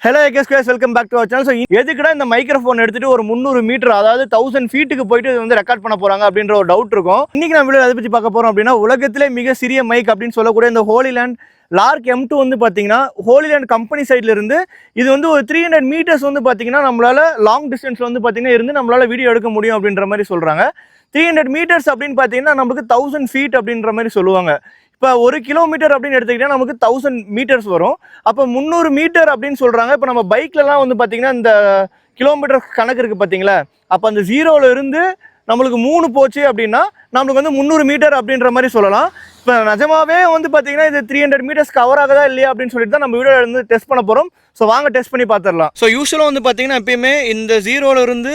Hello guys, welcome back to our channel. So எதுக்குடா இந்த microphone எடுத்துட்டு ஒரு 300 மீட்டர் அதாவது 1000 ஃபீட்டுக்கு போயிட்டு வந்து ரெக்கார்ட் பண்ண போறாங்க அப்படின்ற ஒரு டவுட் இருக்கும். இன்னைக்கு நம்ம வீடியோ அதை பத்தி பார்க்க போறோம் அப்படின்னா உலகத்திலே மிக சிறிய மைக் அப்படின்னு சொல்லக்கூடிய இந்த ஹோலிலேண்ட் லார்க் M2 வந்து பாத்தீங்கன்னா ஹோலிலேண்ட் கம்பெனி சைட்ல இருந்து இது வந்து ஒரு 300 மீட்டர்ஸ் வந்து பாத்தீங்கன்னா நம்மளால லாங் டிஸ்டன்ஸ்ல வந்து பாத்தீங்கன்னா இருந்து நம்மளால வீடியோ எடுக்க முடியும் அப்படின்ற மாதிரி சொல்றாங்க. 300 மீட்டர்ஸ் அப்படின்னு பாத்தீங்கன்னா நமக்கு 1000 ஃபீட் அப்படின்ற மாதிரி சொல்லுவாங்க. இப்போ 1 கிலோமீட்டர் அப்படின்னு எடுத்துக்கிட்டா நமக்கு 1000 மீட்டர்ஸ் வரும். அப்போ 300 மீட்டர் அப்படின்னு சொல்றாங்க. இப்போ நம்ம பைக்லலாம் வந்து பார்த்தீங்கன்னா இந்த கிலோமீட்டர் கணக்கு இருக்கு பார்த்தீங்களா, அப்போ அந்த 0ல இருந்து நம்மளுக்கு 3 போச்சு அப்படின்னா நம்மளுக்கு வந்து 300 மீட்டர் அப்படின்ற மாதிரி சொல்லலாம். இப்போ நிஜமாவே வந்து பார்த்தீங்கன்னா இது 300 மீட்டர்ஸ் கவர் ஆகுதா இல்லையா அப்படின்னு சொல்லிட்டு தான் நம்ம வீடியோ வந்து டெஸ்ட் பண்ண போகிறோம். ஸோ வாங்க டெஸ்ட் பண்ணி பார்த்துடலாம். ஸோ யூஸ்வலாக வந்து பார்த்தீங்கன்னா எப்பயுமே இந்த 0ல இருந்து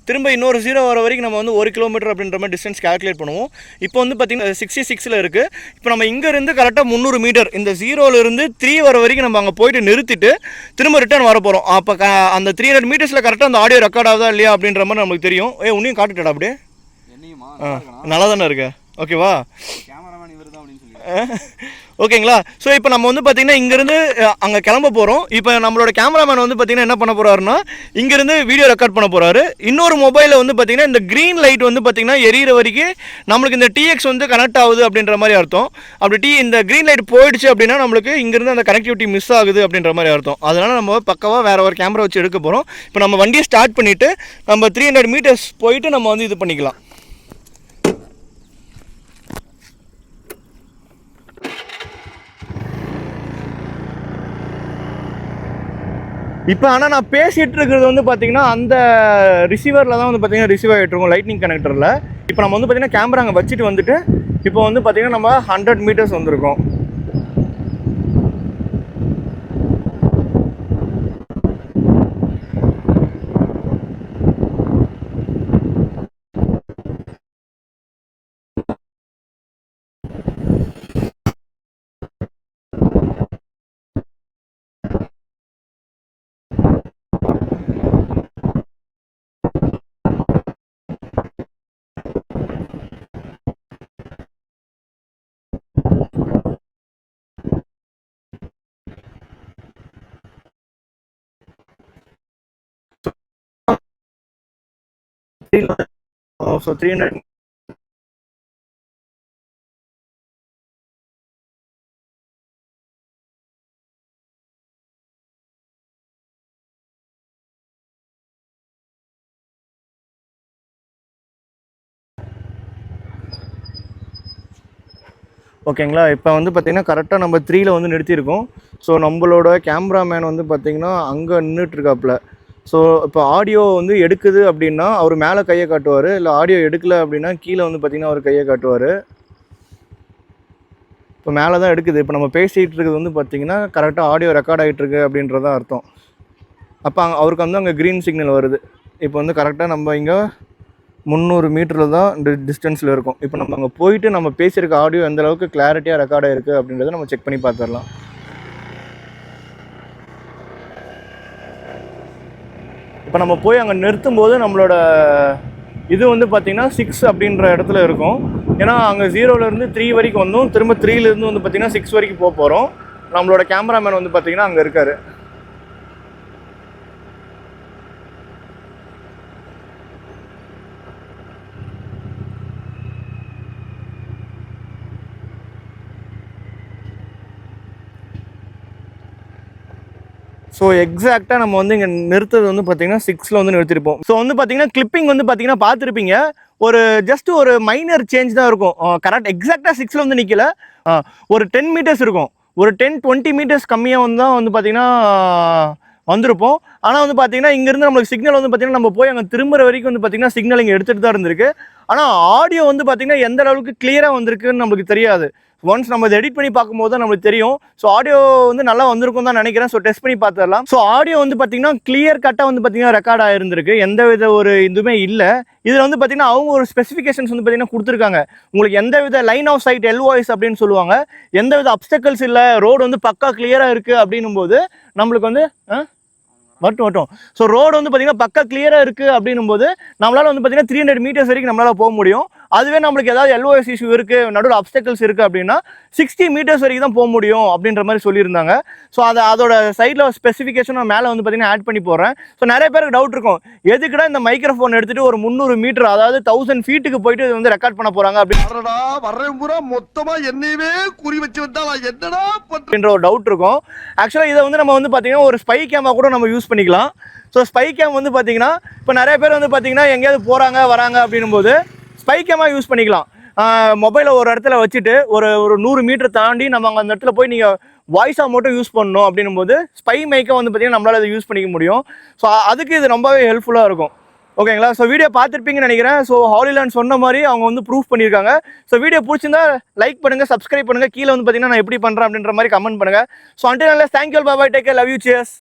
திரும்ப இன்னொரு 0 வர வரைக்கும் நம்ம வந்து 1 கிலோமீட்டர் அப்படின்ற மாதிரி டிஸ்டன்ஸ் கால்குலேட் பண்ணுவோம். இப்போ வந்து பார்த்தீங்கன்னா 66ல் இருக்குது. இப்போ நம்ம இங்கேருந்து கரெக்டாக 300 மீட்டர் இந்த 0ல இருந்து 3 வர வரைக்கும் நம்ம அங்கே போயிட்டு நிறுத்திட்டு திரும்ப ரிட்டர்ன் வர போகிறோம். அப்போ அந்த 300 மீட்டர்ஸில் கரெக்டாக அந்த ஆடியோ ரெக்கார்ட் ஆகுதா இல்லையா அப்படின்ற மாதிரி நமக்கு தெரியும். உன்னையும் காட்டுட்டா அப்படியே நல்லா தானே இருக்கு. ஓகேவா, ஓகேங்களா? ஸோ இப்போ நம்ம வந்து பார்த்தீங்கன்னா இங்கேருந்து அங்கே கிளம்ப போகிறோம். இப்போ நம்மளோட கேமராமேன் வந்து பார்த்தீங்கன்னா என்ன பண்ண போகிறாருன்னா இங்கேருந்து வீடியோ ரெக்கார்ட் பண்ண போகிறாரு. இன்னொரு மொபைலில் வந்து பார்த்தீங்கன்னா இந்த க்ரீன் லைட் வந்து பார்த்தீங்கன்னா எரியிற வரைக்கும் நம்மளுக்கு இந்த TX வந்து கனெக்ட் ஆகுது அப்படின்ற மாதிரி அர்த்தம். அப்படி இந்த க்ரீன் லைட் போயிடுச்சு அப்படின்னா நம்மளுக்கு இங்கேருந்து அந்த கனெக்டிவிட்டி மிஸ் ஆகுது அப்படின்ற மாதிரி அர்த்தம். அதனால் நம்ம பக்கவாக வேறு ஒரு கேமரா வச்சு எடுக்க போகிறோம். இப்போ நம்ம வண்டியை ஸ்டார்ட் பண்ணிவிட்டு நம்ம 300 மீட்டர்ஸ் போயிட்டு நம்ம வந்து இது பண்ணிக்கலாம். இப்போ ஆனால் நான் பேசிகிட்டு இருக்கிறது வந்து பார்த்தீங்கன்னா அந்த ரிசீவரில் தான் வந்து பார்த்தீங்கன்னா ரிசீவ் ஆகிட்டு இருக்கும், லைட்னிங் கனெக்டரில். இப்போ நம்ம வந்து பார்த்தீங்கன்னா கேமரா அங்கே வச்சுட்டு வந்துட்டு இப்போ வந்து பார்த்தீங்கன்னா நம்ம 100 மீட்டர்ஸ் வந்திருக்கோம். So 300 ஓகேங்களா. இப்போ வந்து பார்த்தீங்கன்னா கரெக்டாக நம்ம 3ல வந்து நிறுத்தியிருக்கோம். ஸோ நம்மளோட கேமராமேன் வந்து பார்த்தீங்கன்னா அங்கே நின்றுட்டுருக்காப்புல. ஸோ இப்போ ஆடியோ வந்து எடுக்குது அப்படின்னா அவர் மேலே கையை காட்டுவார், இல்லை ஆடியோ எடுக்கலை அப்படின்னா கீழே வந்து பார்த்திங்கன்னா அவர் கையை காட்டுவார். இப்போ மேலே தான் எடுக்குது. இப்போ நம்ம பேசிகிட்டு இருக்கிறது வந்து பார்த்திங்கன்னா கரெக்டாக ஆடியோ ரெக்கார்ட் ஆகிட்டுருக்கு அப்படின்றதான் அர்த்தம். அப்போ அவருக்கு வந்து அங்கே க்ரீன் சிக்னல் வருது. இப்போ வந்து கரெக்டாக நம்ம இங்கே 300 மீட்டரில் தான் டிஸ்டன்ஸில் இருக்கும். இப்போ நம்ம அங்கே போயிட்டு நம்ம பேசியிருக்க ஆடியோ எந்த அளவுக்கு கிளாரிட்டியாக ரெக்கார்ட் ஆகிருக்கு அப்படின்றத நம்ம செக் பண்ணி பார்த்துடலாம். இப்போ நம்ம போய் அங்கே நிறுத்தும் போது நம்மளோட இது வந்து பார்த்திங்கன்னா 6 அப்படின்ற இடத்துல இருக்கும். ஏன்னா அங்கே 0லேருந்து 3 வரைக்கும் வந்தோம், திரும்ப 3லேருந்து வந்து பார்த்திங்கன்னா 6 வரைக்கும் போக போகிறோம். நம்மளோட கேமராமேன் வந்து பார்த்திங்கன்னா அங்கே இருக்கார். ஸோ எக்ஸாக்டாக நம்ம வந்து இங்கே நிறுத்தது வந்து பார்த்தீங்கன்னா 6ல் வந்து நிறுத்திருப்போம். ஸோ வந்து பார்த்தீங்கன்னா கிளிப்பிங் வந்து பார்த்தீங்கன்னா பார்த்துருப்பீங்க, ஒரு ஜஸ்ட் ஒரு மைனர் சேஞ்ச் தான் இருக்கும். கரெக்ட் எக்ஸாக்டாக 6ல் வந்து நிற்கல, ஒரு 10 மீட்டர்ஸ் இருக்கும், ஒரு 10-20 மீட்டர்ஸ் கம்மியாக வந்து தான் வந்து பார்த்தீங்கன்னா வந்திருப்போம். ஆனால் வந்து பார்த்தீங்கன்னா இங்கேருந்து நம்மளுக்கு சிக்னல் வந்து பார்த்தீங்கன்னா நம்ம போய் அங்கே திரும்புற வரைக்கும் வந்து பார்த்தீங்கன்னா சிக்னல் இங்கே எடுத்துகிட்டு தான் இருந்திருக்கு. ஆனால் ஆடியோ வந்து பார்த்தீங்கன்னா எந்த அளவுக்கு கிளியராக வந்திருக்குன்னு நம்மளுக்கு தெரியாது. ஒன்ஸ் நம்ம எடிட் பண்ணி பார்க்கும்போது தான் நம்மளுக்கு தெரியும். ஸோ ஆடியோ வந்து நல்லா வந்திருக்கும் தான் நினைக்கிறேன். ஸோ டெஸ்ட் பண்ணி பார்த்துடலாம். ஸோ ஆடியோ வந்து பார்த்தீங்கன்னா கிளியர் கட்டாக வந்து பார்த்தீங்கன்னா ரெக்கார்ட் ஆகிருந்திருக்கு, எந்த வித ஒரு இதுவுமே இல்லை. இதில் வந்து பார்த்தீங்கன்னா அவங்க ஒரு ஸ்பெசிஃபிகேஷன்ஸ் வந்து பார்த்தீங்கன்னா கொடுத்துருக்காங்க. உங்களுக்கு எந்த வித லைன் ஆஃப் சைட் LOS அப்படின்னு சொல்லுவாங்க, எந்த வித அப்டக்கல்ஸ் இல்லை, ரோடு வந்து பக்கா கிளியராக இருக்குது அப்படின்னும் போது நம்மளுக்கு வந்து வட்டும். ஸோ ரோடு வந்து பார்த்தீங்கன்னா பக்கா கிளியராக இருக்குது அப்படின்னும் போது நம்மளால் வந்து பார்த்தீங்கன்னா 300 மீட்டர்ஸ் வரைக்கும் நம்மளால் போக முடியும். அதுவே நம்மளுக்கு ஏதாவது எல்ஓஎஸ் இஷ்யூ இருக்கு, நடுவில் அப்டக்கல்ஸ் இருக்கு அப்படின்னா 60 மீட்டர்ஸ் வரைக்கும் தான் போக முடியும் அப்படின்ற மாதிரி சொல்லியிருந்தாங்க. ஸோ அதோட சைடில் ஸ்பெசிஃபிகேஷன் நான் மேலே வந்து பார்த்தீங்கன்னா ஆட் பண்ணி போடுறேன். ஸோ நிறைய பேருக்கு டவுட் இருக்கும், எதுக்குடா இந்த மைக்ரோஃபோன் எடுத்துட்டு ஒரு 300 மீட்டர் அதாவது 1000 ஃபீட்டுக்கு போயிட்டு இது வந்து ரெக்கார்ட் பண்ண போறாங்க மொத்தமா என்னையவே குறி வச்சு வந்தா என்னடா அப்படின்ற ஒரு டவுட் இருக்கும். ஆக்சுவலாக இதை வந்து நம்ம வந்து பார்த்தீங்கன்னா ஒரு ஸ்பை கேமா கூட நம்ம யூஸ் பண்ணிக்கலாம். ஸோ ஸ்பை கேம் வந்து பார்த்தீங்கன்னா இப்போ நிறைய பேர் வந்து பார்த்தீங்கன்னா எங்கேயாவது போகிறாங்க வராங்க அப்படின்னும் போது ஸ்பை கேமாக யூஸ் பண்ணிக்கலாம். மொபைலை ஒரு இடத்துல வச்சுட்டு ஒரு 100 மீட்டர் தாண்டி நம்ம அங்கே அந்த இடத்துல போய் நீங்கள் வாய்ஸாக மட்டும் யூஸ் பண்ணணும் அப்படின்னும் போது ஸ்பை மைக்கை வந்து பார்த்தீங்கன்னா நம்மளால் அதை யூஸ் பண்ணிக்க முடியும். ஸோ அதுக்கு இது ரொம்பவே ஹெல்ப்ஃபுல்லாக இருக்கும். ஓகேங்களா? ஸோ வீடியோ பார்த்துருப்பீங்கன்னு நினைக்கிறேன். ஸோ ஹாலிலாண்ட் சொன்ன மாதிரி அவங்க வந்து ப்ரூஃப் பண்ணியிருக்காங்க. ஸோ வீடியோ பிடிச்சிருந்தா லைக் பண்ணுங்கள், சப்ஸ்கிரைப் பண்ணுங்கள், கீழே வந்து பார்த்தீங்கன்னா நான் எப்படி பண்ணுறேன் அப்படின்ற மாதிரி கமெண்ட் பண்ணுங்கள். So until thank you, bye, take care, love you, cheers.